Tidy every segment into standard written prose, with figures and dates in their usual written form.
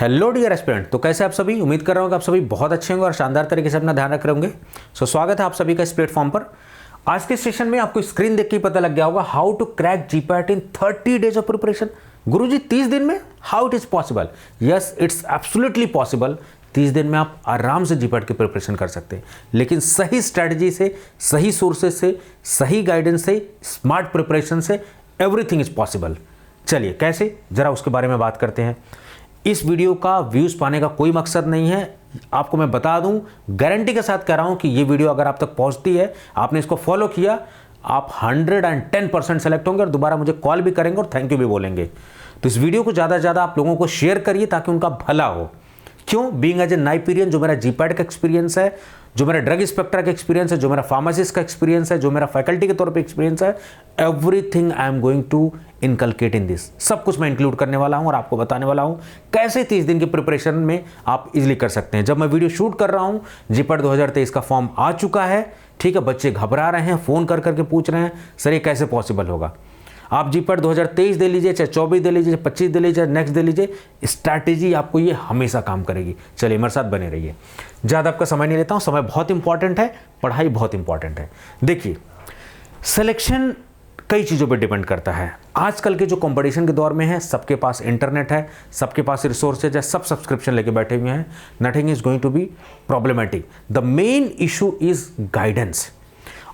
Hello dear aspirant. तो कैसे आप सभी, उम्मीद कर रहा हूँ कि आप सभी बहुत अच्छे होंगे और शानदार तरीके से अपना ध्यान रख रहे होंगे। स्वागत है आप सभी का इस प्लेटफॉर्म पर। आज के सेशन में आपको स्क्रीन देख के ही पता लग गया होगा how to crack GPAT in 30 days of preparation. गुरुजी 30 दिन में, how it is possible? Yes, it's absolutely possible. 30 दिन में आप आराम से जीपैट की प्रिपरेशन कर सकते हैं, लेकिन सही स्ट्रैटेजी से, सही सोर्सेज से, सही गाइडेंस से, स्मार्ट प्रिपरेशन से एवरीथिंग इज पॉसिबल। चलिए कैसे, जरा उसके बारे में बात करते हैं। इस वीडियो का व्यूज़ पाने का कोई मकसद नहीं है। आपको मैं बता दूं, गारंटी के साथ कह रहा हूं कि ये वीडियो अगर आप तक पहुंचती है, आपने इसको फॉलो किया, आप 110% सेलेक्ट होंगे और दोबारा मुझे कॉल भी करेंगे और थैंक यू भी बोलेंगे। तो इस वीडियो को ज़्यादा से ज़्यादा आप लोगों को शेयर करिए ताकि उनका भला हो। क्यों? बीइंग एज ए नाइपीरियन, जो मेरा जीपैट का एक्सपीरियंस है, जो मेरा ड्रग इंस्पेक्टर का एक्सपीरियंस है, जो मेरा फार्मासिस्ट का एक्सपीरियंस है, जो मेरा फैकल्टी के तौर पे एक्सपीरियंस है, everything I am going to inculcate in this. सब कुछ मैं इंक्लूड करने वाला हूं और आपको बताने वाला हूं कैसे 30 दिन की प्रिपरेशन में आप इजीली कर सकते हैं। जब मैं वीडियो शूट कर रहा हूं, जीपैट 2023 का फॉर्म आ चुका है, ठीक है। बच्चे घबरा रहे हैं, फ़ोन कर करके पूछ रहे हैं सर ये कैसे पॉसिबल होगा। आप जीपैट 2023 दे लीजिए, चाहे 24 दे लीजिए, 25 दे लीजिए, नेक्स्ट दे लीजिए, स्ट्रैटेजी आपको ये हमेशा काम करेगी। चलिए मेरे साथ बने रहिए। ज़्यादा आपका समय नहीं लेता हूँ, समय बहुत इंपॉर्टेंट है, पढ़ाई बहुत इंपॉर्टेंट है। देखिए, सिलेक्शन कई चीज़ों पे डिपेंड करता है। आजकल के जो कंपटीशन के दौर में है, सबके पास इंटरनेट है, सबके पास रिसोर्सेज है, सब सब्सक्रिप्शन लेके बैठे हुए हैं। Nothing is going to be problematic. The main issue is guidance.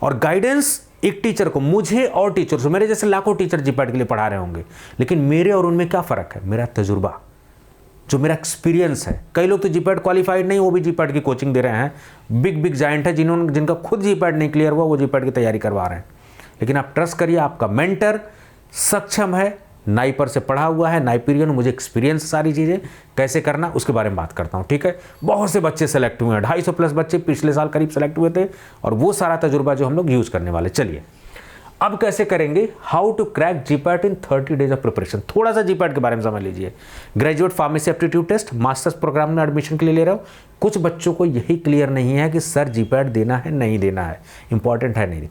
और गाइडेंस एक टीचर को, मुझे और टीचर से, मेरे जैसे लाखों टीचर जीपैट के लिए पढ़ा रहे होंगे, लेकिन मेरे और उनमें क्या फ़र्क है? मेरा तजुर्बा, जो मेरा एक्सपीरियंस है। कई लोग तो जीपैट क्वालिफाइड नहीं, वो भी जीपैट की कोचिंग दे रहे हैं। बिग बिग जायंट है जिनका खुद जीपैट नहीं क्लियर हुआ, वो जीपैट की तैयारी करवा रहे हैं। लेकिन आप ट्रस्ट करिए, आपका मेंटर सक्षम है, नाइपर से पढ़ा हुआ है, नाइपीरियन, मुझे एक्सपीरियंस सारी चीज़ें कैसे करना उसके बारे में बात करता हूँ, ठीक है। बहुत से बच्चे सेलेक्ट हुए हैं, 250 प्लस बच्चे पिछले साल करीब सेलेक्ट हुए थे, और वो सारा तजुर्बा जो हम लोग यूज़ करने वाले। चलिए अब कैसे करेंगे, how to crack GPAT in 30 days of preparation. थोड़ा सा जीपैट के बारे में समझ लीजिए। Graduate pharmacy aptitude test masters programme में एडमिशन के लिए ले रहा हूँ। कुछ बच्चों को यही क्लियर नहीं है कि सर जीपैट देना है नहीं देना है, इंपॉर्टेंट है नहीं।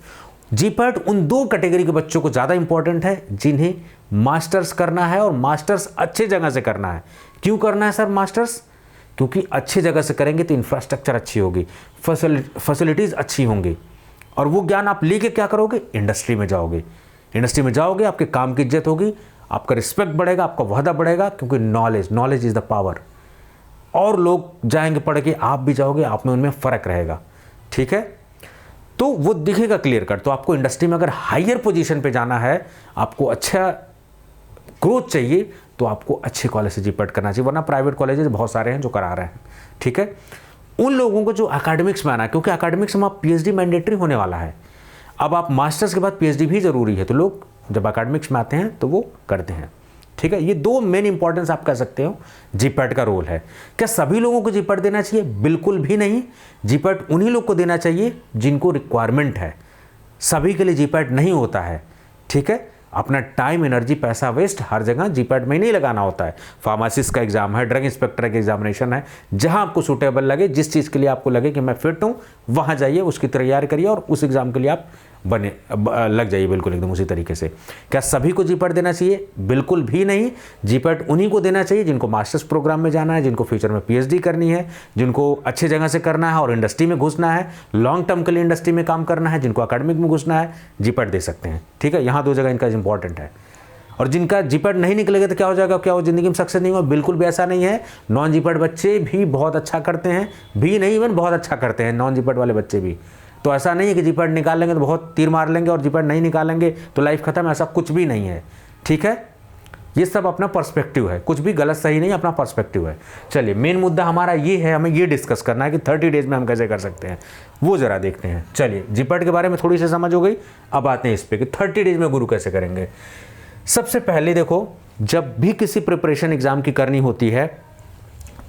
जीपैट उन दो कैटेगरी के बच्चों को ज़्यादा इंपॉर्टेंट है जिन्हें मास्टर्स करना है, और मास्टर्स अच्छे जगह से करना है। क्यों करना है सर मास्टर्स? क्योंकि अच्छी जगह से करेंगे तो इंफ्रास्ट्रक्चर अच्छी होगी, फैसिलिटीज़ अच्छी होंगी, और वो ज्ञान आप लेके क्या करोगे? इंडस्ट्री में जाओगे। इंडस्ट्री में जाओगे, आपके काम की इज्जत होगी, आपका रिस्पेक्ट बढ़ेगा, आपका वहदा बढ़ेगा, क्योंकि नॉलेज इज़ द पावर। और लोग जाएंगे पढ़ के, आप भी जाओगे, आप में उनमें फ़र्क रहेगा, ठीक है। तो वो दिखेगा क्लियर कट। तो आपको इंडस्ट्री में अगर हायर पोजीशन पे जाना है, आपको अच्छा ग्रोथ चाहिए, तो आपको अच्छे कॉलेज से जीपैट करना चाहिए, वरना प्राइवेट कॉलेजेस बहुत सारे हैं जो करा रहे हैं, ठीक है। उन लोगों को जो एकेडमिक्स में आना है, क्योंकि एकेडमिक्स में आप पीएचडी मैंडेटरी होने वाला है। अब आप मास्टर्स के बाद पीएचडी भी ज़रूरी है, तो लोग जब एकेडमिक्स में आते हैं तो वो करते हैं, ठीक है। ये दो मेन इंपॉर्टेंस आप कह सकते हो जीपैट का रोल है। क्या सभी लोगों को जीपैट देना चाहिए? बिल्कुल भी नहीं। जीपैट उन्हीं लोग को देना चाहिए जिनको रिक्वायरमेंट है। सभी के लिए जीपैट नहीं होता है, ठीक है। अपना टाइम, एनर्जी, पैसा वेस्ट हर जगह जीपैट में नहीं लगाना होता है। फार्मासिस्ट का एग्जाम है, ड्रग इंस्पेक्टर का एग्जामिनेशन है, जहां आपको सूटेबल लगे, जिस चीज़ के लिए आपको लगे कि मैं फिट हूं, वहां जाइए, उसकी तैयारी करिए और उस एग्जाम के लिए आप लग जाइए, बिल्कुल एकदम उसी तरीके से। क्या सभी को जीपैट देना चाहिए? बिल्कुल भी नहीं। जीपैट उन्हीं को देना चाहिए जिनको मास्टर्स प्रोग्राम में जाना है, जिनको फ्यूचर में पीएचडी करनी है, जिनको अच्छे जगह से करना है और इंडस्ट्री में घुसना है, लॉन्ग टर्म के लिए इंडस्ट्री में काम करना है, जिनको अकेडमिक में घुसना है, जीपैट दे सकते हैं, ठीक है। यहाँ दो जगह इनका इंपॉर्टेंट है। और जिनका जीपैट नहीं निकलेगा तो क्या हो जाएगा? क्या वो जिंदगी में सक्सेस नहीं होगा? बिल्कुल भी ऐसा नहीं है। नॉन जीपैट बच्चे भी बहुत अच्छा करते हैं, भी नहीं, इवन बहुत अच्छा करते हैं नॉन जीपैट वाले बच्चे भी। तो ऐसा नहीं है कि जीपैट निकाल लेंगे तो बहुत तीर मार लेंगे और जीपैट नहीं निकालेंगे तो लाइफ खत्म, ऐसा कुछ भी नहीं है, ठीक है। ये सब अपना पर्सपेक्टिव है, कुछ भी गलत सही नहीं, अपना पर्सपेक्टिव है। चलिए मेन मुद्दा हमारा ये है, हमें ये डिस्कस करना है कि 30 डेज में हम कैसे कर सकते हैं, वो ज़रा देखते हैं। चलिए जीपैट के बारे में थोड़ी सी समझ हो गई, अब आते हैं इस पर कि 30 डेज में गुरु कैसे करेंगे। सबसे पहले देखो, जब भी किसी प्रिपरेशन एग्ज़ाम की करनी होती है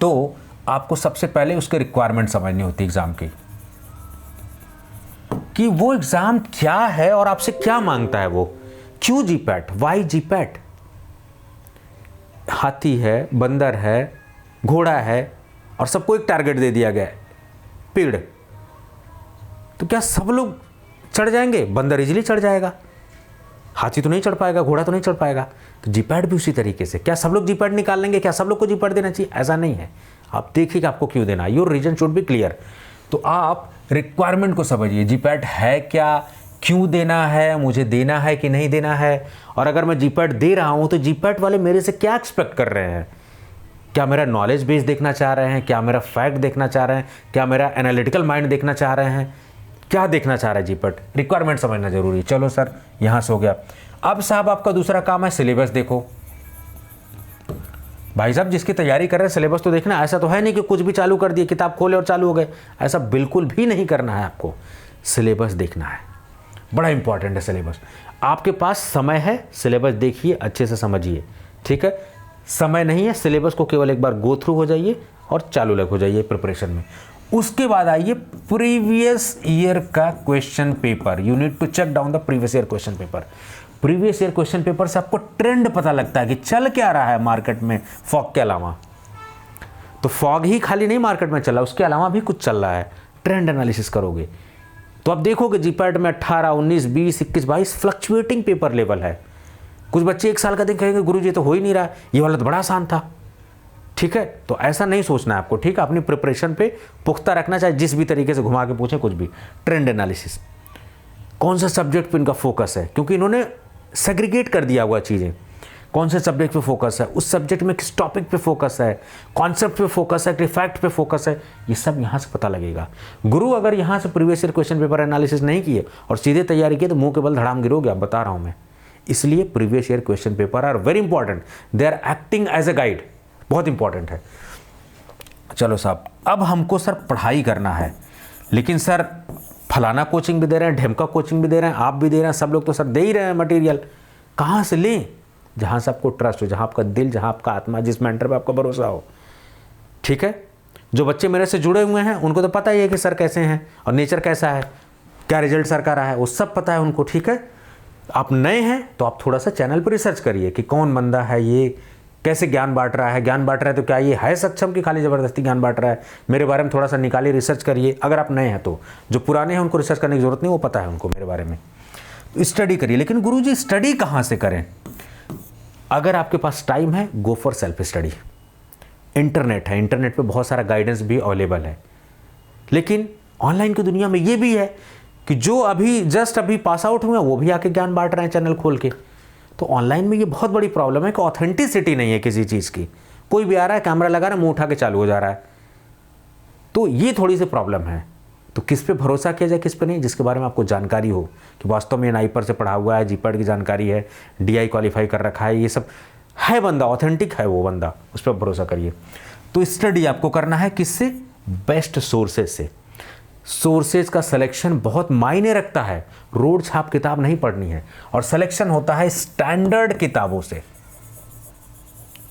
तो आपको सबसे पहले उसके रिक्वायरमेंट समझनी होती है एग्ज़ाम की, कि वो एग्ज़ाम क्या है और आपसे क्या मांगता है वो। क्यों जीपैट? Y GPAT? हाथी है, बंदर है, घोड़ा है, और सबको एक टारगेट दे दिया गया है, पेड़। तो क्या सब लोग चढ़ जाएंगे? बंदर इजीली चढ़ जाएगा, हाथी तो नहीं चढ़ पाएगा, घोड़ा तो नहीं चढ़ पाएगा। तो जीपैट भी उसी तरीके से। क्या सब लोग जीपैट निकाल लेंगे? क्या सब लोग को जीपैट देना चाहिए? ऐसा नहीं है। आप देखिए कि आपको क्यों देना है। Your reason should be clear. तो आप रिक्वायरमेंट को समझिए, जीपैट है क्या, क्यों देना है, मुझे देना है कि नहीं देना है, और अगर मैं जीपैट दे रहा हूं तो जीपैट वाले मेरे से क्या एक्सपेक्ट कर रहे हैं। क्या मेरा नॉलेज बेस देखना चाह रहे हैं, क्या मेरा फैक्ट देखना चाह रहे हैं, क्या मेरा एनालिटिकल माइंड देखना चाह रहे हैं, क्या देखना चाह रहा है जीपैट। रिक्वायरमेंट समझना जरूरी है। चलो सर, यहां से हो गया। अब साहब आपका दूसरा काम है सिलेबस देखो। भाई साहब जिसकी तैयारी कर रहे हैं सिलेबस तो देखना। ऐसा तो है नहीं कि कुछ भी चालू कर दिए, किताब खोले और चालू हो गए। ऐसा बिल्कुल भी नहीं करना है। आपको सिलेबस देखना है, बड़ा इंपॉर्टेंट है सिलेबस। आपके पास समय है, सिलेबस देखिए, अच्छे से समझिए, ठीक है। समय नहीं है, सिलेबस को केवल एक बार गो थ्रू हो जाइए और चालू लग हो जाइए प्रिपरेशन में। उसके बाद आइए प्रीवियस ईयर का question paper. You need to check down the previous year question paper. Previous year question paper से आपको ट्रेंड पता लगता है कि चल क्या रहा है मार्केट में फॉग के अलावा। तो फॉग ही खाली नहीं मार्केट में चला, उसके अलावा भी कुछ चल रहा है। ट्रेंड एनालिसिस करोगे तो आप देखोगे जीपैट में 18, 19, 20, 21, 22 फ्लक्चुएटिंग पेपर लेवल है। कुछ बच्चे एक साल का दिन कहेंगे गुरुजी तो हो ही नहीं रहा, ये वाला तो बड़ा आसान था, ठीक है। तो ऐसा नहीं सोचना है आपको, ठीक है। अपनी प्रिपरेशन पे पुख्ता रखना, चाहे जिस भी तरीके से घुमा के पूछे कुछ भी। ट्रेंड एनालिसिस, कौन सा सब्जेक्ट पे इनका फोकस है, क्योंकि इन्होंने सेग्रीगेट कर दिया हुआ चीज़ें। कौन से सब्जेक्ट पे फोकस है, उस सब्जेक्ट में किस टॉपिक पे फोकस है, कॉन्सेप्ट पे फोकस है, फैक्ट पे फोकस है, ये सब यहाँ से पता लगेगा। गुरु अगर यहाँ से previous year question paper analysis नहीं किए और सीधे तैयारी किए तो मुंह के बल धड़ाम गिरोगे, आप बता रहा हूँ मैं। इसलिए previous year question paper are very important, they are acting as a guide, बहुत इंपॉर्टेंट है। चलो साहब, अब हमको सर पढ़ाई करना है, लेकिन सर फलाना कोचिंग भी दे रहे हैं, ढेमका कोचिंग भी दे रहे हैं, आप भी दे रहे हैं, सब लोग तो सर दे ही रहे हैं मटेरियल। कहाँ से लें? जहाँ से आपको ट्रस्ट हो, जहाँ आपका दिल, जहाँ आपका आत्मा, जिस मेंटर पे आपका भरोसा हो, ठीक है। जो बच्चे मेरे से जुड़े हुए हैं उनको तो पता ही है कि सर कैसे हैं और नेचर कैसा है, क्या रिजल्ट सर का रहा है, वो सब पता है उनको, ठीक है। आप नए हैं तो आप थोड़ा सा चैनल पर रिसर्च करिए कि कौन बंदा है ये, कैसे ज्ञान बांट रहा है। ज्ञान बांट रहा है तो क्या ये है सक्षम कि खाली ज़बरदस्ती ज्ञान बांट रहा है। मेरे बारे में थोड़ा सा निकालिए, रिसर्च करिए। अगर आप नए हैं तो, जो पुराने हैं उनको रिसर्च करने की ज़रूरत नहीं, वो पता है उनको मेरे बारे में, स्टडी करिए। लेकिन गुरुजी स्टडी कहाँ से करें? अगर आपके पास टाइम है, go for self study. Internet है, इंटरनेट पे बहुत सारा गाइडेंस भी अवेलेबल है। लेकिन ऑनलाइन की दुनिया में ये भी है कि जो अभी जस्ट अभी पास आउट हुए हैं वो भी आके ज्ञान बांट रहे हैं चैनल खोल के। तो ऑनलाइन में ये बहुत बड़ी प्रॉब्लम है कि ऑथेंटिसिटी नहीं है किसी चीज़ की। कोई भी आ रहा है, कैमरा लगा रहा है, मुंह उठा के चालू हो जा रहा है। तो ये थोड़ी सी प्रॉब्लम है। तो किस पे भरोसा किया जाए, किस पे नहीं, जिसके बारे में आपको जानकारी हो कि वास्तव में नाइपर से पढ़ा हुआ है, जीपैट की जानकारी है, DI क्वालिफाई कर रखा है, ये सब है, बंदा ऑथेंटिक है वो बंदा, उस पर भरोसा करिए। तो स्टडी आपको करना है किससे? बेस्ट सोर्सेज से। सोर्सेज का सिलेक्शन बहुत मायने रखता है। रोड छाप किताब नहीं पढ़नी है, और सिलेक्शन होता है स्टैंडर्ड किताबों से।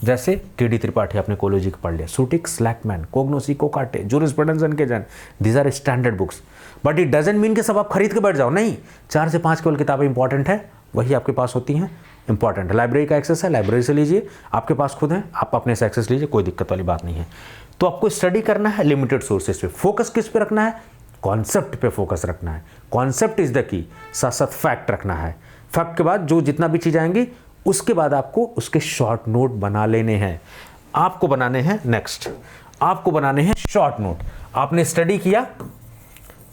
जैसे KD त्रिपाठी आपने कोलोजी पढ़ लिया, सुटिक, स्लैकमैन, कोग्नोसी, कोकाटे, जूरिस्प्रूडेंस एंड केजन, these are standard books. But it doesn't mean कि सब आप खरीद के बैठ जाओ, नहीं। 4 से 5 केवल किताबें इंपॉर्टेंट है, वही आपके पास होती हैं, इंपॉर्टेंट है। लाइब्रेरी का एक्सेस है, लाइब्रेरी से लीजिए, आपके पास खुद है, आप अपने से एक्सेस लीजिए, कोई दिक्कत वाली बात नहीं है। तो आपको स्टडी करना है लिमिटेड सोर्सेज पे। फोकस किस पे रखना है? कॉन्सेप्ट पे फोकस रखना है। Concept is the key. साथ साथ फैक्ट रखना है। फैक्ट के बाद जो जितना भी चीज़ आएंगी उसके बाद आपको उसके शॉर्ट नोट बना लेने हैं। आपको बनाने हैं नेक्स्ट, आपको बनाने हैं शॉर्ट नोट। आपने स्टडी किया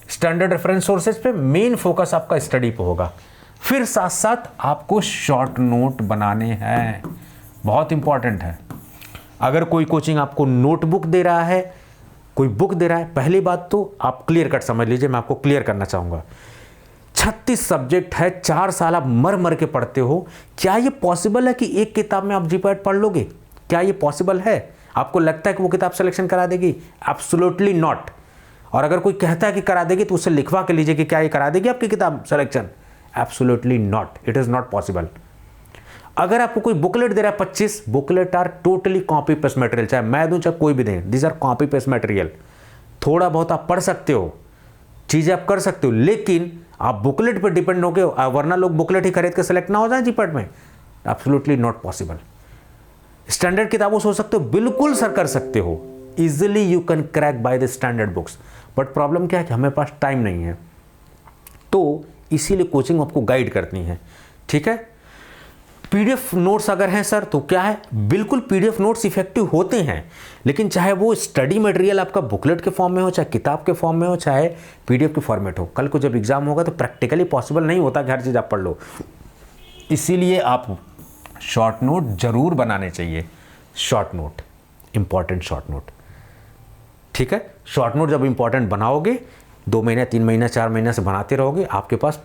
स्टैंडर्ड रेफरेंस सोर्सेज पे, मेन फोकस आपका स्टडी पे होगा। फिर साथ साथ आपको शॉर्ट नोट बनाने हैं, बहुत इंपॉर्टेंट है। अगर कोई कोचिंग आपको नोटबुक दे रहा है, कोई बुक दे रहा है, पहली बात तो आप क्लियर कट समझ लीजिए, मैं आपको क्लियर करना चाहूँगा। 36 सब्जेक्ट है, 4 साल आप मर मर के पढ़ते हो। क्या ये पॉसिबल है कि एक किताब में आप जीपैट पढ़ लोगे? क्या ये पॉसिबल है? आपको लगता है कि वो किताब सिलेक्शन करा देगी? Absolutely not. और अगर कोई कहता है कि करा देगी तो उससे लिखवा के लीजिए कि क्या ये करा देगी आपकी किताब selection? Absolutely not, it is not possible. अगर आपको कोई बुकलेट दे रहा है 25, booklet are totally copy paste material, चाहे मैं दूं चाहे कोई भी दें, these are copy paste material. थोड़ा बहुत आप पढ़ सकते हो, चीज़ें आप कर सकते हो, लेकिन आप बुकलेट पर डिपेंड हो गए, वरना लोग बुकलेट ही खरीद के सेलेक्ट ना हो जाए जीपैट में। Absolutely not possible. स्टैंडर्ड किताबों से हो सकते हो, बिल्कुल सर कर सकते हो, easily you can crack by the standard books. But problem क्या है कि हमें पास टाइम नहीं है। तो इसीलिए कोचिंग आपको गाइड करनी है ठीक है। पीडीएफ नोट्स अगर हैं सर तो क्या है, बिल्कुल पीडीएफ नोट्स इफेक्टिव होते हैं, लेकिन चाहे वो स्टडी मटेरियल आपका बुकलेट के फॉर्म में हो, चाहे किताब के फॉर्म में हो, चाहे पीडीएफ के फॉर्मेट हो, कल को जब एग्जाम होगा तो प्रैक्टिकली पॉसिबल नहीं होता कि हर चीज़ आप पढ़ लो। इसीलिए आप शॉर्ट नोट जरूर बनाने चाहिए, short note, important short note, ठीक है। शॉर्ट नोट जब इंपॉर्टेंट बनाओगे, 2 महीने 3 महीने 4 महीने से बनाते रहोगे, आपके पास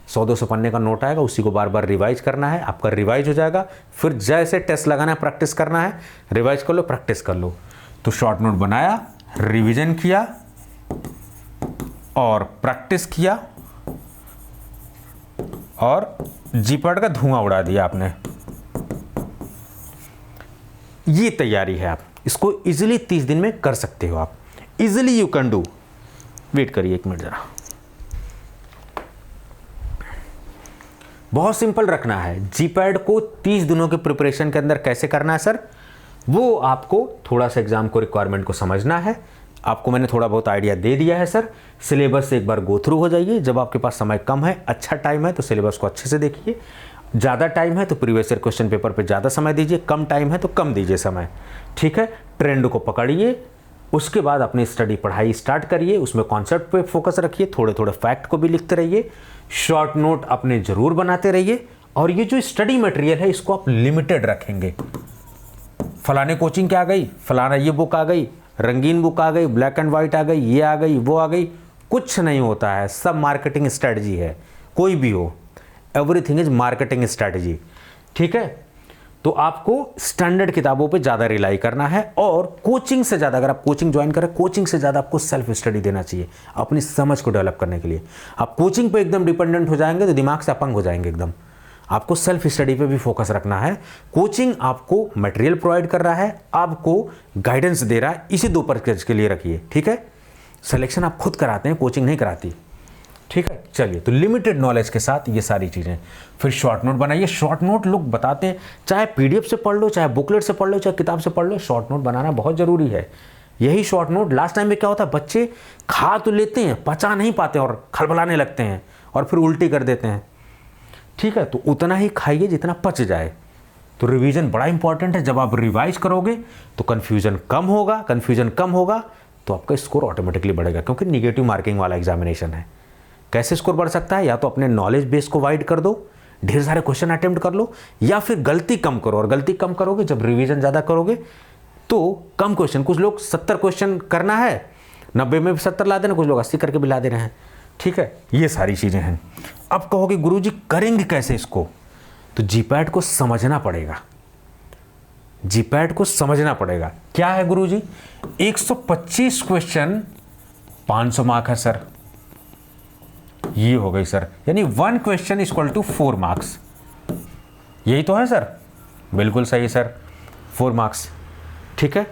100-200 पन्ने का नोट आएगा, उसी को बार बार रिवाइज करना है, आपका रिवाइज हो जाएगा। फिर जैसे टेस्ट लगाना है प्रैक्टिस करना है, रिवाइज कर लो, प्रैक्टिस कर लो। तो शॉर्ट नोट बनाया, रिवीजन किया और प्रैक्टिस किया और जीपैट का धुआं उड़ा दिया आपने। ये तैयारी है, आप इसको इजीली 30 दिन में कर सकते हो, आप easily you can do. Wait करिए 1 मिनट जरा, बहुत सिंपल रखना है। जीपैड को 30 दिनों के प्रिपरेशन के अंदर कैसे करना है सर, वो आपको थोड़ा सा एग्जाम को रिक्वायरमेंट को समझना है। आपको मैंने थोड़ा बहुत आइडिया दे दिया है सर। सिलेबस से एक बार गो थ्रू हो जाइए। जब आपके पास समय कम है, अच्छा टाइम है, तो सिलेबस को अच्छे से देखिए। ज़्यादा टाइम है तो प्रीवियस ईयर क्वेश्चन पेपर पे ज़्यादा समय दीजिए, कम टाइम है तो कम दीजिए समय, ठीक है। ट्रेंड को पकड़िए, उसके बाद अपनी स्टडी पढ़ाई स्टार्ट करिए, उसमें कॉन्सेप्ट पे फोकस रखिए, थोड़े थोड़े फैक्ट को भी लिखते रहिए, शॉर्ट नोट अपने ज़रूर बनाते रहिए। और ये जो स्टडी मटेरियल है इसको आप लिमिटेड रखेंगे। फलाने कोचिंग क्या आ गई, फलाना ये बुक आ गई, रंगीन बुक आ गई, ब्लैक एंड वाइट आ गई, ये आ गई, वो आ गई, कुछ नहीं होता है। सब मार्केटिंग स्ट्रेटजी है, कोई भी हो, एवरीथिंग इज मार्केटिंग स्ट्रेटजी, ठीक है। तो आपको स्टैंडर्ड किताबों पे ज़्यादा रिलाई करना है और कोचिंग से ज़्यादा, अगर आप कोचिंग ज्वाइन करें, कोचिंग से ज़्यादा आपको सेल्फ स्टडी देना चाहिए अपनी समझ को डेवलप करने के लिए। आप कोचिंग पे एकदम डिपेंडेंट हो जाएंगे तो दिमाग से अपंग हो जाएंगे एकदम। आपको सेल्फ स्टडी पे भी फोकस रखना है। कोचिंग आपको मटेरियल प्रोवाइड कर रहा है, आपको गाइडेंस दे रहा है, इसी 2 पर्पज के लिए रखिए, ठीक है। सिलेक्शन आप खुद कराते हैं, कोचिंग नहीं कराती, ठीक है। चलिए, तो लिमिटेड नॉलेज के साथ ये सारी चीज़ें। फिर शॉर्ट नोट बनाइए। शॉर्ट नोट लोग बताते हैं, चाहे पीडीएफ से पढ़ लो, चाहे बुकलेट से पढ़ लो, चाहे किताब से पढ़ लो, शॉर्ट नोट बनाना बहुत ज़रूरी है। यही शॉर्ट नोट, लास्ट टाइम में क्या होता है, बच्चे खा तो लेते हैं, पचा नहीं पाते और खलबलाने लगते हैं और फिर उल्टी कर देते हैं, ठीक है। तो उतना ही खाइए जितना पच जाए। तो रिवीजन बड़ा इंपॉर्टेंट है। जब आप रिवाइज करोगे तो कन्फ्यूजन कम होगा, कन्फ्यूजन कम होगा तो आपका स्कोर ऑटोमेटिकली बढ़ेगा, क्योंकि निगेटिव मार्किंग वाला एग्जामिनेशन है। कैसे स्कोर बढ़ सकता है, या तो अपने नॉलेज बेस को वाइड कर दो, ढेर सारे क्वेश्चन अटेम्प्ट कर लो, या फिर गलती कम करो। और गलती कम करोगे जब रिवीजन ज़्यादा करोगे तो कम क्वेश्चन, कुछ लोग 70 क्वेश्चन करना है, 90 में भी 70 ला देना, कुछ लोग 80 करके भी ला दे रहे हैं, ठीक है। ये सारी चीज़ें हैं। अब कहोगे गुरुजी करेंगे कैसे इसको, तो जीपैट को समझना पड़ेगा। जीपैट को समझना पड़ेगा। क्या है गुरुजी, 125 क्वेश्चन 500 मार्क है सर, ये हो गई सर, यानी 1 क्वेश्चन इक्वल टू 4 मार्क्स। यही तो है सर, बिल्कुल सही सर, 4 मार्क्स, ठीक है।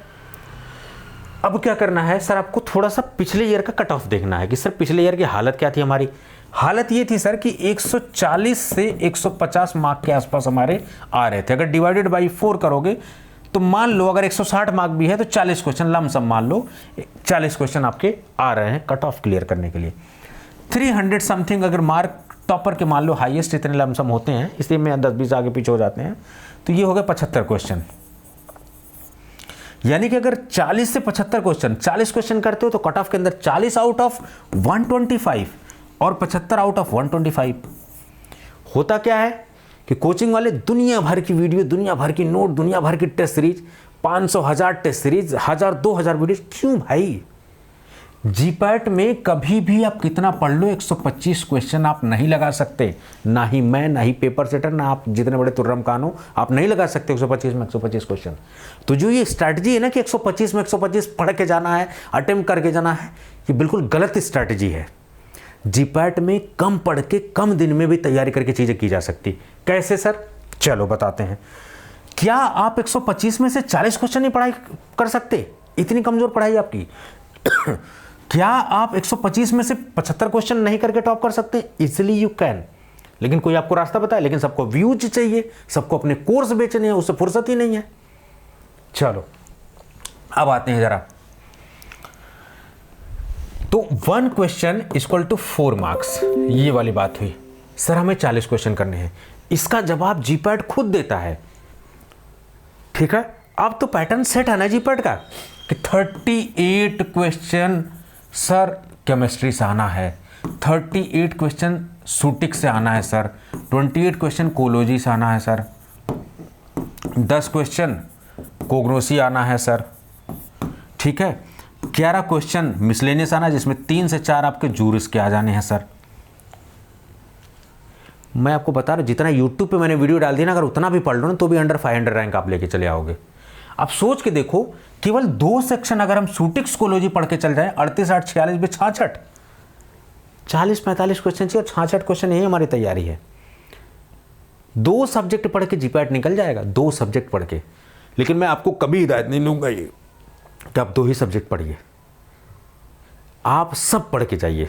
अब क्या करना है सर, आपको थोड़ा सा पिछले ईयर का कट ऑफ देखना है कि सर पिछले ईयर की हालत क्या थी। हमारी हालत ये थी सर कि 140 से 150 मार्क के आसपास हमारे आ रहे थे। अगर डिवाइडेड बाई 4 करोगे तो मान लो अगर 160 मार्क भी है तो 40 क्वेश्चन लमसम मान लो 40 क्वेश्चन आपके आ रहे हैं कट ऑफ क्लियर करने के लिए। 300 समथिंग अगर मार्क टॉपर के मान लो, हाईएस्ट इतने लमसम होते हैं, इसलिए मैं 10-20 आगे पीछे हो जाते हैं, तो ये हो गए 75 क्वेश्चन। यानी कि अगर 40 से 75 क्वेश्चन, 40 क्वेश्चन करते हो तो कट ऑफ के अंदर 40 आउट ऑफ 125 और 75 आउट ऑफ 125। होता क्या है कि कोचिंग वाले दुनिया भर की वीडियो, दुनिया भर की नोट, दुनिया भर की test series, 500-1000 test series, 1000-2000 video, क्यों भाई। जीपैट में कभी भी आप कितना पढ़ लो 125 क्वेश्चन आप नहीं लगा सकते। ना ही मैं, ना ही पेपर सेटर, ना आप जितने बड़े तुर्रम कान हो, आप नहीं लगा सकते 125 में 125 क्वेश्चन। तो जो ये स्ट्रैटेजी है ना कि 125 में 125 पढ़ के जाना है, अटेम्प्ट करके जाना है, ये बिल्कुल गलत स्ट्रैटेजी है। जीपैट में कम पढ़ के कम दिन में भी तैयारी करके चीज़ें की जा सकती। कैसे सर, चलो बताते हैं। क्या आप 125 में से 40 क्वेश्चन नहीं पढ़ाई कर सकते? इतनी कमज़ोर पढ़ाई आपकी। क्या आप 125 में से 75 क्वेश्चन नहीं करके टॉप कर सकते? Easily you can. लेकिन कोई आपको रास्ता बताए, लेकिन सबको व्यूज चाहिए, सबको अपने कोर्स बेचने हैं, उससे फुर्सत ही नहीं है। चलो अब आते हैं जरा। तो 1 क्वेश्चन इक्वल टू 4 मार्क्स, ये वाली बात हुई। सर हमें 40 क्वेश्चन करने हैं। इसका जवाब जीपैट खुद देता है। ठीक है, अब तो पैटर्न सेट है ना जीपैट का कि 38 क्वेश्चन सर केमिस्ट्री से आना है, 38 क्वेश्चन सूटिक से आना है सर, 28 क्वेश्चन कोलोजी से आना है सर, 10 क्वेश्चन कोग्नोसी आना है सर। ठीक है, 11 क्वेश्चन मिसलेनियस आना, जिसमें 3 से 4 आपके जूरिस के आ जाने हैं सर। मैं आपको बता रहा हूँ, जितना यूट्यूब पे मैंने वीडियो डाल दी ना, अगर उतना भी पढ़ लो ना तो भी अंडर 500 रैंक आप लेके चले आओगे। आप सोच के देखो, केवल 2 सेक्शन अगर हम सूटिक्स कोलोजी पढ़ के चल जाए, 38 8 46 भी 66, 40-45 क्वेश्चन चाहिए और 66 क्वेश्चन यही हमारी तैयारी है। 2 सब्जेक्ट पढ़ के जीपैट निकल जाएगा, 2 सब्जेक्ट पढ़ के। लेकिन मैं आपको कभी हिदायत नहीं दूंगा ये कि आप 2 ही सब्जेक्ट पढ़िए, आप सब पढ़ के जाइए,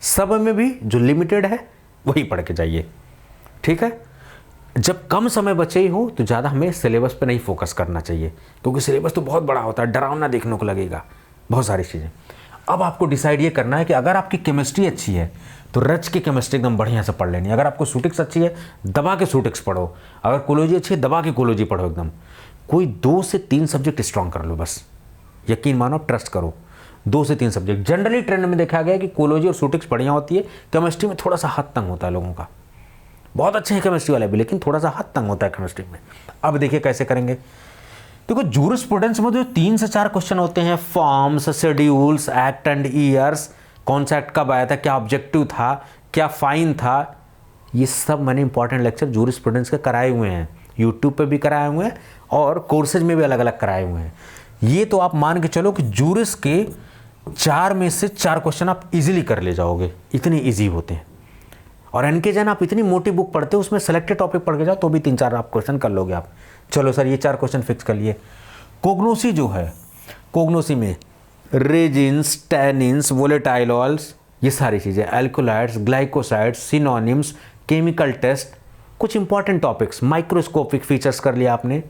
सब में भी जो लिमिटेड है वही पढ़ के जाइए। ठीक है, जब कम समय बचे ही हो तो ज़्यादा हमें सिलेबस पे नहीं फोकस करना चाहिए, क्योंकि सिलेबस तो बहुत बड़ा होता है, डरावना देखने को लगेगा, बहुत सारी चीज़ें। अब आपको डिसाइड ये करना है कि अगर आपकी केमिस्ट्री अच्छी है तो रच की केमिस्ट्री एकदम बढ़िया से पढ़ लेनी है। अगर आपको सूटिक्स अच्छी है, दबा के सूटिक्स पढ़ो। अगर कोलोजी अच्छी है, दबा के कोलोजी पढ़ो एकदम। कोई 2 से 3 सब्जेक्ट स्ट्रॉन्ग कर लो बस, यकीन मानो, ट्रस्ट करो। 2 से 3 सब्जेक्ट जनरली ट्रेंड में देखा गया है कि कोलोजी और सूटिक्स बढ़िया होती है, केमिस्ट्री में थोड़ा सा हाथ तंग होता है लोगों का। बहुत अच्छे हैं केमिस्ट्री वाले भी, लेकिन थोड़ा सा हाथ तंग होता है केमिस्ट्री में। अब देखिए कैसे करेंगे। देखो, जूरिस्प्रूडेंस में जो 3 से 4 क्वेश्चन होते हैं, forms, schedules, act and years, कौन सा एक्ट कब आया था, क्या ऑब्जेक्टिव था, क्या फाइन था, ये सब मैंने इंपॉर्टेंट लेक्चर जूरिस्प्रूडेंस के कराए हुए हैं, यूट्यूब पे भी कराए हुए हैं और कोर्सेज में भी अलग अलग कराए हुए हैं। ये तो आप मान के चलो कि जूरिस के 4 में से 4 क्वेश्चन आप इजीली कर ले जाओगे, इतने इजी होते हैं। और एनके जैन आप इतनी मोटी बुक पढ़ते हो, उसमें सेलेक्टेड टॉपिक पढ़ के जाओ तो भी 3-4 आप क्वेश्चन कर लोगे आप। चलो सर, ये 4 क्वेश्चन फिक्स कर लिए। कोग्नोसी जो है, कोग्नोसी में रेजिन्स, टैनिन्स, वोलेटाइलॉल्स, ये सारी चीज़ें, alkaloids, glycosides, synonyms, chemical test, कुछ इंपॉर्टेंट टॉपिक्स, माइक्रोस्कोपिक फीचर्स कर लिया आपने।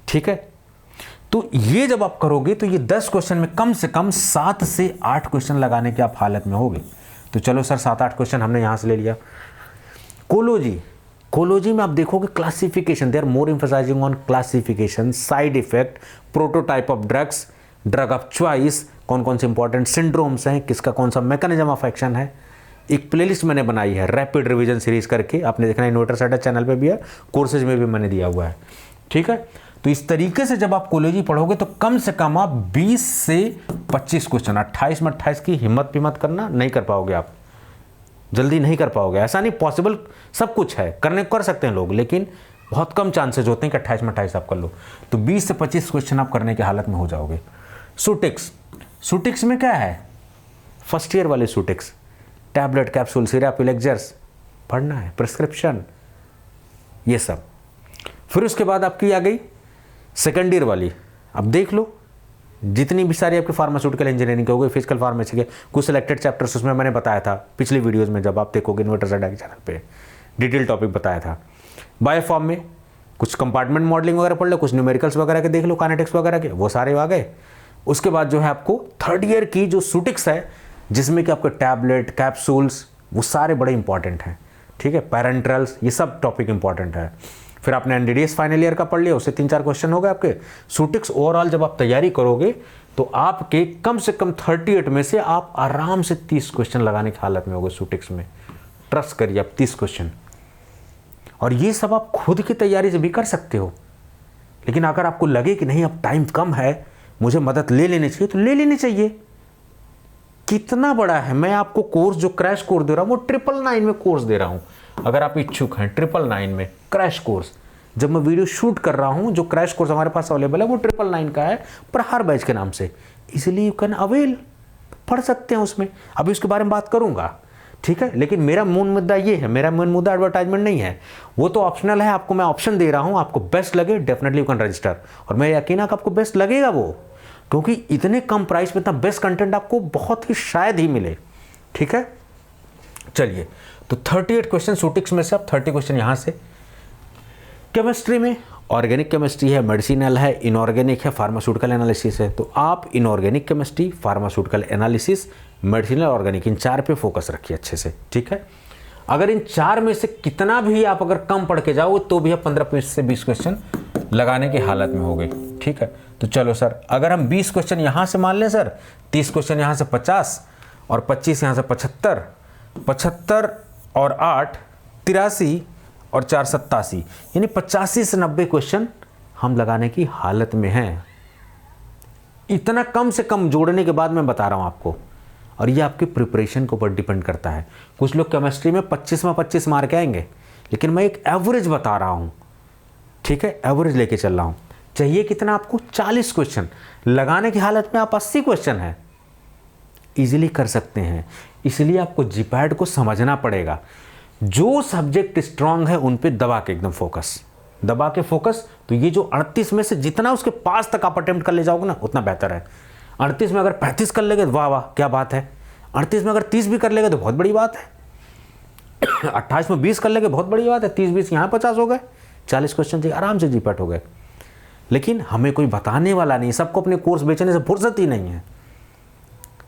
ठीक है, तो ये जब आप करोगे तो ये 10 क्वेश्चन में कम से कम 7 से 8 क्वेश्चन लगाने की आप हालत में होगे। तो चलो सर, 7-8 क्वेश्चन हमने यहाँ से ले लिया। कोलोजी में आप देखोगे classification, they are more emphasising on classification, side effect, prototype of drugs, drug of choice, कौन कौन से इंपॉर्टेंट सिंड्रोम्स हैं, किसका कौन सा मैकेनिज्म ऑफ एक्शन है। एक प्लेलिस्ट मैंने बनाई है रैपिड रिवीजन सीरीज करके, आपने देखना इन्वर्टर सेटर चैनल पे भी है, कोर्सेज में भी मैंने दिया हुआ है। ठीक है, तो इस तरीके से जब आप कोलोजी पढ़ोगे तो कम से कम आप 20 से 25 क्वेश्चन, 28 में 28 की हिम्मत भी मत करना, नहीं कर पाओगे आप, जल्दी नहीं कर पाओगे। ऐसा नहीं, पॉसिबल सब कुछ है, कर सकते हैं लोग, लेकिन बहुत कम चांसेज होते हैं कि 28 में 28 आप कर लो। तो 20 से 25 क्वेश्चन आप करने की हालत में हो जाओगे। सूटिक्स में क्या है, फर्स्ट ईयर वाले सूटिक्स, टैबलेट, कैप्सूल, सिरप, इलेक्जर्स पढ़ना है, प्रिस्क्रिप्शन, ये सब। फिर उसके बाद आपकी आ गई सेकेंड ईयर वाली। अब देख लो जितनी भी सारी आपकी फार्मास्यूटिकल इंजीनियरिंग के हो गई, फिजिकल फार्मेसी के कुछ सिलेक्टेड चैप्टर्स उसमें मैंने बताया था पिछली वीडियोस में, जब आप देखोगे इन्वर्टर सेटा के चैनल पे डिटेल टॉपिक बताया था। बायोफॉर्म में कुछ कंपार्टमेंट मॉडलिंग वगैरह पढ़ लो, कुछ न्यूमेरिकल्स वगैरह के देख लो, काइनेटिक्स वगैरह के, वो सारे आ गए। उसके बाद जो है आपको थर्ड ईयर की जो सूटिक्स है, जिसमें कि आपके टैबलेट, कैप्सूल्स, वो सारे बड़े इंपॉर्टेंट हैं। ठीक है, पैरेंट्रल्स, ये सब टॉपिक इंपॉर्टेंट है। फिर आपने एनडीडीएस फाइनल ईयर का पढ़ लिया, उससे 3-4 क्वेश्चन हो गए आपके। सूटिक्स ओवरऑल जब आप तैयारी करोगे तो आपके कम से कम 38 में से आप आराम से 30 क्वेश्चन लगाने की हालत में होगे सूटिक्स में। ट्रस्ट करिए आप, 30 क्वेश्चन। और ये सब आप खुद की तैयारी से भी कर सकते हो, लेकिन अगर आपको लगे कि नहीं अब टाइम कम है, मुझे मदद ले लेनी चाहिए, तो ले लेनी चाहिए। कितना बड़ा है, मैं आपको कोर्स जो क्रैश कोर्स दे रहा हूँ वो 999 में कोर्स दे रहा हूँ। अगर आप इच्छुक हैं 999 में क्रैश कोर्स, जब मैं वीडियो शूट कर रहा हूँ, जो क्रैश कोर्स हमारे पास अवेलेबल है वो 999 का है, प्रहार बैच के नाम से, इसलिए यू कैन अवेल, पढ़ सकते हैं उसमें। अभी उसके बारे में बात करूँगा, ठीक है, लेकिन मेरा मूल मुद्दा ये है, मेरा मेन मुद्दा एडवर्टाइजमेंट नहीं है, वो तो ऑप्शनल है। आपको मैं ऑप्शन दे रहा हूँ, आपको बेस्ट लगे डेफिनेटली यू कैन रजिस्टर, और मैं यकीन है कि आपको बेस्ट लगेगा वो, क्योंकि इतने कम प्राइस में इतना बेस्ट कंटेंट आपको बहुत ही शायद ही मिले। ठीक है, चलिए, तो 38 क्वेश्चन सूटिक्स में से आप 30 क्वेश्चन यहाँ से। केमिस्ट्री में ऑर्गेनिक केमिस्ट्री है, मेडिसिनल है, इनऑर्गेनिक है, फार्मास्यूटिकल एनालिसिस है। तो आप inorganic chemistry, pharmaceutical analysis, medicinal, organic, in 4 पे फोकस रखिए अच्छे से। ठीक है, अगर इन 4 में से कितना भी आप अगर कम पढ़ के जाओगे तो भी आप 15 से 20 क्वेश्चन लगाने की हालत में होगे। ठीक है, तो चलो सर, अगर हम 20 क्वेश्चन यहाँ से मान लें सर, 30 क्वेश्चन यहाँ से 50 और 25 यहाँ से 75, 75 और 8 83 और 4 87, यानी 85 से 90 क्वेश्चन हम लगाने की हालत में हैं। इतना कम से कम जोड़ने के बाद मैं बता रहा हूँ आपको, और ये आपके प्रिपरेशन के ऊपर डिपेंड करता है। कुछ लोग केमिस्ट्री में 25 में 25 मार्क आएंगे, लेकिन मैं एक एवरेज बता रहा हूँ। ठीक है, एवरेज लेके चल रहा हूँ। चाहिए कितना आपको? 40 क्वेश्चन लगाने की हालत में आप 80 क्वेश्चन हैं, इजीली कर सकते हैं। इसलिए आपको जीपैट को समझना पड़ेगा। जो सब्जेक्ट स्ट्रांग है उन पे दबा के एकदम फोकस, दबा के फोकस। तो ये जो 38 में से जितना उसके पास तक आप अटेम्प्ट कर ले जाओगे ना, उतना बेहतर है। 38 में अगर 35 कर लेंगे, वाह वाह क्या बात है। 38 में अगर 30 भी कर लेंगे तो बहुत बड़ी बात है। 28 में 20 कर लेंगे, बहुत बड़ी बात है। 30-20 यहाँ 50 हो गए, 40 क्वेश्चन चाहिए, आराम से जीपैट हो गए। लेकिन हमें कोई बताने वाला नहीं, सबको अपने कोर्स बेचने से फुर्सत ही नहीं है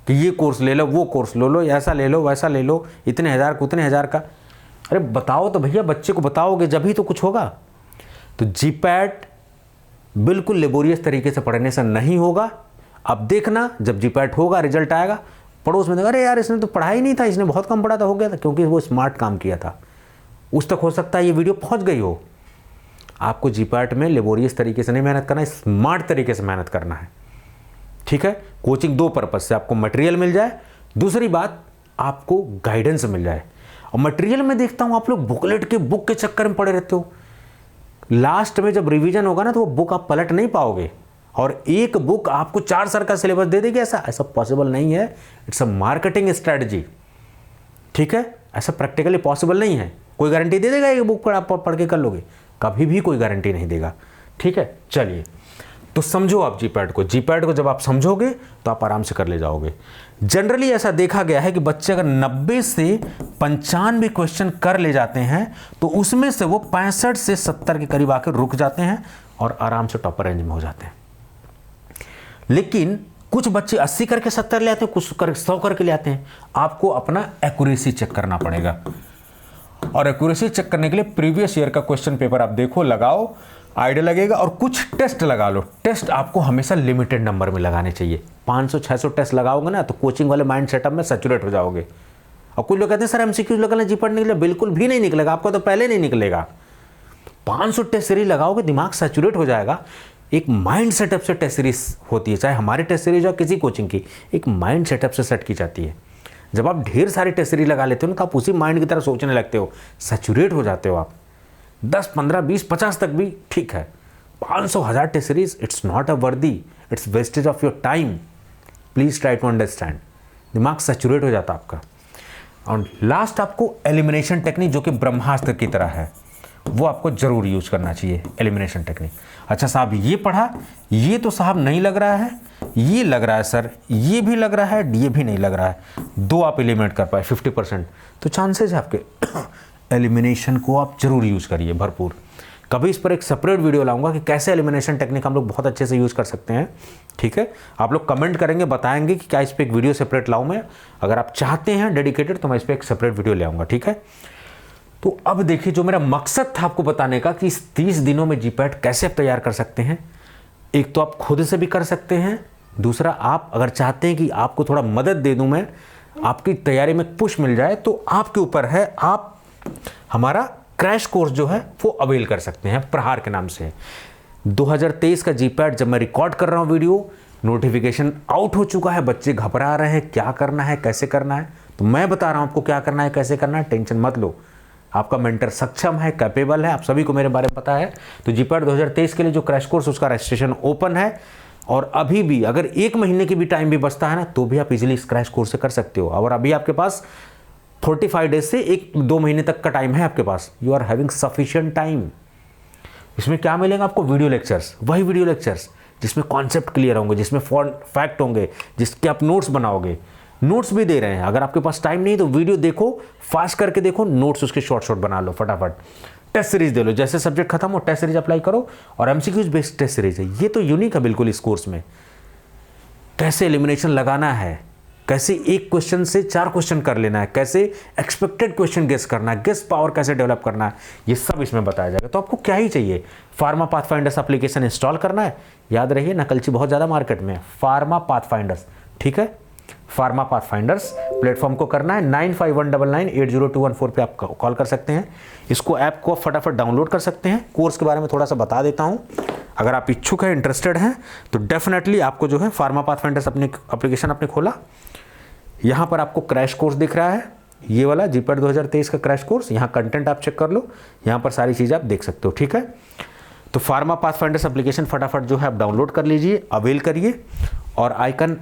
कि ये कोर्स ले लो, वो कोर्स ले लो, ऐसा ले लो, वैसा ले लो, इतने हज़ार का, उतने हज़ार का। अरे बताओ तो भैया, बच्चे को बताओगे जब ही तो कुछ होगा। तो जीपैट बिल्कुल लेबोरियस तरीके से पढ़ने से नहीं होगा। अब देखना, जब जीपैट होगा, रिजल्ट आएगा, पड़ोस में देखा, अरे यार इसने तो पढ़ा ही नहीं था, इसने बहुत कम पढ़ा था, हो गया था, क्योंकि वो स्मार्ट काम किया था। उस तक हो सकता है ये वीडियो पहुंच गई हो। आपको जीपैट में लेबोरियस तरीके से नहीं मेहनत करना है, स्मार्ट तरीके से मेहनत करना है। ठीक है, कोचिंग 2 पर्पज से, आपको मटेरियल मिल जाए, दूसरी बात आपको गाइडेंस मिल जाए। और मटेरियल में देखता हूं आप लोग बुकलेट के, बुक के चक्कर में पड़े रहते हो। लास्ट में जब रिवीजन होगा ना, तो वो बुक आप पलट नहीं पाओगे, और एक बुक आपको 4 साल का सिलेबस दे देगी। ऐसा पॉसिबल नहीं है। It's a marketing strategy. ठीक है, ऐसा प्रैक्टिकली पॉसिबल नहीं है। कोई गारंटी दे देगा ये बुक पर आप पढ़ के कर लोगे? कभी भी कोई गारंटी नहीं देगा। ठीक है, चलिए, तो समझो आप जीपैट को। जीपैट को जब आप समझोगे तो आप आराम से कर ले जाओगे। जनरली ऐसा देखा गया है कि बच्चे अगर 90 से 95 क्वेश्चन कर ले जाते हैं तो उसमें से वो 65 से 70 के करीब आकर रुक जाते हैं और आराम से टॉपर रेंज में हो जाते हैं। लेकिन कुछ बच्चे 80 करके 70 ले आते हैं, कुछ करके 100 करके ले आते हैं। आपको अपना एक्यूरेसी चेक करना पड़ेगा, और एक्यूरेसी चेक करने के लिए प्रीवियस ईयर का क्वेश्चन पेपर आप देखो, लगाओ, आइडिया लगेगा। और कुछ टेस्ट लगा लो। टेस्ट आपको हमेशा लिमिटेड नंबर में लगाने चाहिए। 500-600 टेस्ट लगाओगे ना तो कोचिंग वाले माइंड सेटअप में सैचुरेट हो जाओगे। और कुछ लोग कहते हैं सर एमसीक्यूज लगाना, जीपैट निकले, बिल्कुल भी नहीं निकलेगा। आपको तो पहले नहीं निकलेगा। 500 टेस्ट सीरीज लगाओगे, दिमाग सैचुरेट हो जाएगा। एक माइंड सेटअप से टेस्ट सीरीज होती है, चाहे हमारी टेस्ट सीरीज हो किसी कोचिंग की, एक माइंड सेटअप से सेट की जाती है। जब आप ढेर सारी टेस्ट सीरीज लगा लेते हो ना, तो आप उसी माइंड की तरह सोचने लगते हो, सैचुरेट हो जाते हो आप। 10, 15, 20, 50 तक भी ठीक है। 500, 1000 test series, it's not a worthy, it's wastage of your time. Please try to understand. दिमाग सैचुरेट हो जाता आपका। और लास्ट आपको एलिमिनेशन टेक्निक, जो कि ब्रह्मास्त्र की तरह है, वो आपको जरूर यूज करना चाहिए, एलिमिनेशन टेक्निक। अच्छा साहब, ये पढ़ा, ये तो साहब नहीं लग रहा है, ये लग रहा है सर, ये भी लग रहा है, ये भी नहीं लग रहा है, 2 आप एलिमिनेट कर पाए 50%, तो चांसेस है आपके। एलिमिनेशन को आप जरूर यूज करिए भरपूर। कभी इस पर एक सेपरेट वीडियो लाऊंगा कि कैसे एलिमिनेशन टेक्निक हम लोग बहुत अच्छे से यूज कर सकते हैं। ठीक है, आप लोग कमेंट करेंगे, बताएंगे कि क्या इस पर एक वीडियो सेपरेट लाऊं मैं। अगर आप चाहते हैं डेडिकेटेड, तो मैं इस पर एक सेपरेट वीडियो ले आऊंगा। ठीक है, तो अब देखिए, जो मेरा मकसद था आपको बताने का कि इस 30 दिनों में जीपैट कैसे आप तैयार कर सकते हैं। एक तो आप खुद से भी कर सकते हैं, दूसरा आप अगर चाहते हैं कि आपको थोड़ा मदद दे दूं मैं, आपकी तैयारी में पुश मिल जाए, तो आपके ऊपर है। आप हमारा क्रैश कोर्स जो है वो अवेल कर सकते हैं, प्रहार के नाम से। 2023 का जीपैट जब मैं रिकॉर्ड कर रहा हूं वीडियो, नोटिफिकेशन आउट हो चुका है। बच्चे घबरा रहे हैं, क्या करना है, कैसे करना है। तो मैं बता रहा हूं आपको क्या करना है, कैसे करना है, टेंशन मत लो। आपका मेंटर सक्षम है, कैपेबल है, आप सभी को मेरे बारे में पता है। तो जीपैट 2023 के लिए जो क्रैश कोर्स, उसका रजिस्ट्रेशन ओपन है। और अभी भी अगर 1 महीने की भी टाइम भी बचता है ना, तो भी आप इजीली इस क्रैश कोर्स से कर सकते हो। और अभी आपके पास 45 डेज से 1-2 महीने तक का टाइम है आपके पास। You are having sufficient time. इसमें क्या मिलेगा आपको? वीडियो लेक्चर्स, वही वीडियो लेक्चर्स जिसमें कॉन्सेप्ट क्लियर होंगे, जिसमें फैक्ट होंगे, जिसके आप नोट्स बनाओगे। नोट्स भी दे रहे हैं। अगर आपके पास टाइम नहीं तो वीडियो देखो, फास्ट करके देखो, नोट्स उसके शॉर्ट बना लो फटाफट। टेस्ट सीरीज दे लो, जैसे सब्जेक्ट खत्म हो टेस्ट सीरीज अप्लाई करो। और एमसीक्यूज बेस्ड टेस्ट सीरीज है, ये तो यूनिक है बिल्कुल इस कोर्स में। कैसे एलिमिनेशन लगाना है, कैसे एक क्वेश्चन से 4 क्वेश्चन कर लेना है, कैसे एक्सपेक्टेड क्वेश्चन गेस करना है, गेस पावर कैसे डेवलप करना है, ये सब इसमें बताया जाएगा। तो आपको क्या ही चाहिए, फार्मा पाथफाइंडर्स एप्लीकेशन इंस्टॉल करना है। याद रहिए नकलची बहुत ज़्यादा मार्केट में है, फार्मा पाथफाइंडर्स, ठीक है, फार्मा पाथफाइंडर्स प्लेटफॉर्म को करना है। 9519980214 पे आप कॉल कर सकते हैं। इसको ऐप को फटाफट डाउनलोड कर सकते हैं। कोर्स के बारे में थोड़ा सा बता देता हूँ, अगर आप इच्छुक हैं, इंटरेस्टेड हैं, तो डेफिनेटली आपको जो है फार्मा पाथफाइंडर्स अपने एप्लीकेशन आपने खोला, यहाँ पर आपको क्रैश कोर्स दिख रहा है, ये वाला जीपैट 2023 का क्रैश कोर्स। यहाँ कंटेंट आप चेक कर लो, यहाँ पर सारी चीज़ें आप देख सकते हो, ठीक है। तो फार्मा पाथफाइंडर्स एप्लीकेशन फटाफट जो है आप डाउनलोड कर लीजिए, अवेल करिए, और आई कैन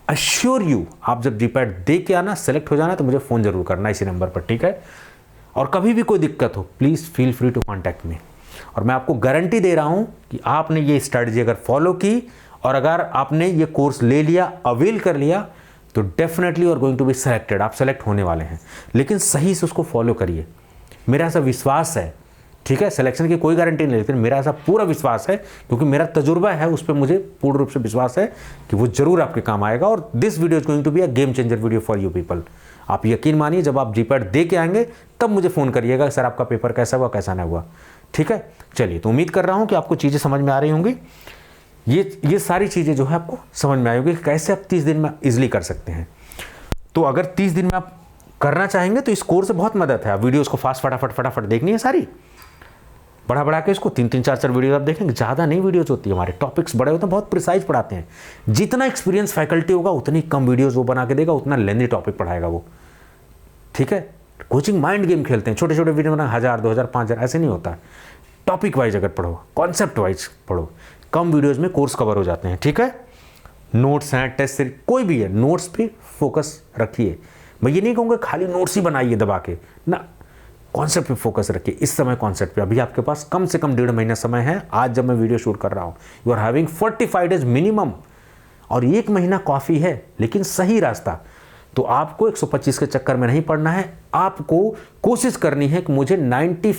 अश्योर यू, आप जब जीपैट दे के आना, सेलेक्ट हो जाना, तो मुझे फ़ोन जरूर करना इसी नंबर पर, ठीक है। और कभी भी कोई दिक्कत हो, please feel free to contact me. और मैं आपको गारंटी दे रहा हूँ कि आपने ये स्ट्रैटेजी अगर फॉलो की और अगर आपने ये कोर्स ले लिया, अवेल कर लिया, तो definitely you are going to be selected, आप सेलेक्ट होने वाले हैं। लेकिन सही से उसको फॉलो करिए, मेरा ऐसा विश्वास है, ठीक है। सिलेक्शन की कोई गारंटी नहीं, लेकिन मेरा ऐसा पूरा विश्वास है, क्योंकि मेरा तजुर्बा है, उस पर मुझे पूर्ण रूप से विश्वास है कि वो जरूर आपके काम आएगा। और this video is going to be a game changer video for you people. आप यकीन मानिए, जब आप जीपैट दे के आएंगे तब मुझे फ़ोन करिएगा, सर आपका पेपर कैसा हुआ, कैसा नहीं हुआ, ठीक है। चलिए, तो उम्मीद कर रहा हूँ कि आपको चीज़ें समझ में आ रही होंगी। ये सारी चीज़ें जो है आपको समझ में आई होंगी, कैसे आप 30 दिन में ईजिली कर सकते हैं। तो अगर 30 दिन में आप करना चाहेंगे तो इस कोर्स से बहुत मदद है। आप वीडियोज़ को फटाफट देखनी है सारी, बढ़ा के इसको 3-3 4-4 वीडियो आप देखेंगे, ज़्यादा नहीं वीडियोज़ होती है, हमारे टॉपिक्स बड़े होते हैं, बहुत प्रिसाइज पढ़ाते हैं। जितना एक्सपीरियंस फैकल्टी होगा उतनी कम वीडियोज़ वो बना के देगा, उतना लेंथी टॉपिक पढ़ाएगा वो, ठीक है। कोचिंग माइंड गेम खेलते हैं, छोटे छोटे वीडियो बना 1000 2000 5000, ऐसे नहीं होता। टॉपिक वाइज अगर पढ़ो, कॉन्सेप्ट वाइज पढ़ो, कम वीडियोज़ में कोर्स कवर हो जाते हैं, ठीक है। नोट्स हैं, टेस्ट सीरीज कोई भी है, नोट्स पे फोकस रखिए। मैं ये नहीं कहूँगा खाली नोट्स ही बनाइए दबा के ना, कॉन्सेप्ट पे फोकस रखिए। इस समय कॉन्सेप्ट पे, अभी आपके पास कम से कम 1.5 महीना समय है। आज जब मैं वीडियो शूट कर रहा हूँ, you are having 45 days minimum, और 1 महीना कॉफ़ी है, लेकिन सही रास्ता। तो आपको 125 के चक्कर में नहीं पड़ना है, आपको कोशिश करनी है कि मुझे 90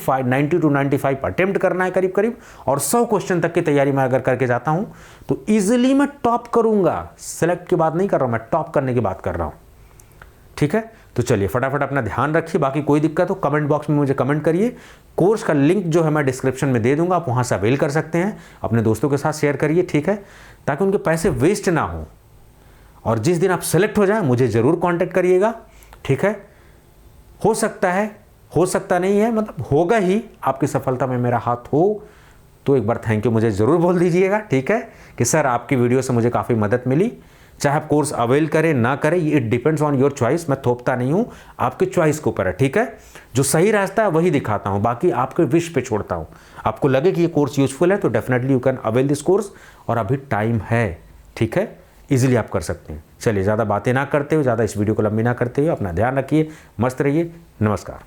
to 95 अटेम्प्ट करना है करीब करीब, और 100 क्वेश्चन तक की तैयारी मैं अगर करके जाता हूँ तो ईजिली मैं टॉप करूँगा। सेलेक्ट की बात नहीं कर रहा हूँ, मैं टॉप करने की बात कर रहा हूँ, ठीक है। तो चलिए, फटाफट अपना ध्यान रखिए। बाकी कोई दिक्कत हो कमेंट बॉक्स में मुझे कमेंट करिए। कोर्स का लिंक जो है मैं डिस्क्रिप्शन में दे दूंगा, आप वहाँ से अवेल कर सकते हैं। अपने दोस्तों के साथ शेयर करिए, ठीक है, ताकि उनके पैसे वेस्ट ना हो। और जिस दिन आप सेलेक्ट हो जाए मुझे ज़रूर कांटेक्ट करिएगा, ठीक है। हो सकता है, हो सकता नहीं है, मतलब होगा ही, आपकी सफलता में मेरा हाथ हो तो एक बार थैंक यू मुझे ज़रूर बोल दीजिएगा, ठीक है, कि सर आपकी वीडियो से मुझे काफ़ी मदद मिली। चाहे आप कोर्स अवेल करें ना करें, it depends on your choice. मैं थोपता नहीं हूँ, आपके चॉइस के ऊपर है, ठीक है। जो सही रास्ता है वही दिखाता हूँ, बाकी आपके विश पे छोड़ता हूँ। आपको लगे कि ये कोर्स यूजफुल है तो definitely you can avail this course, और अभी टाइम है, ठीक है, इजीली आप कर सकते हैं। चलिए, ज़्यादा बातें ना करते हुए, ज़्यादा इस वीडियो को लंबी ना करते हुए अपना ध्यान रखिए, मस्त रहिए, नमस्कार।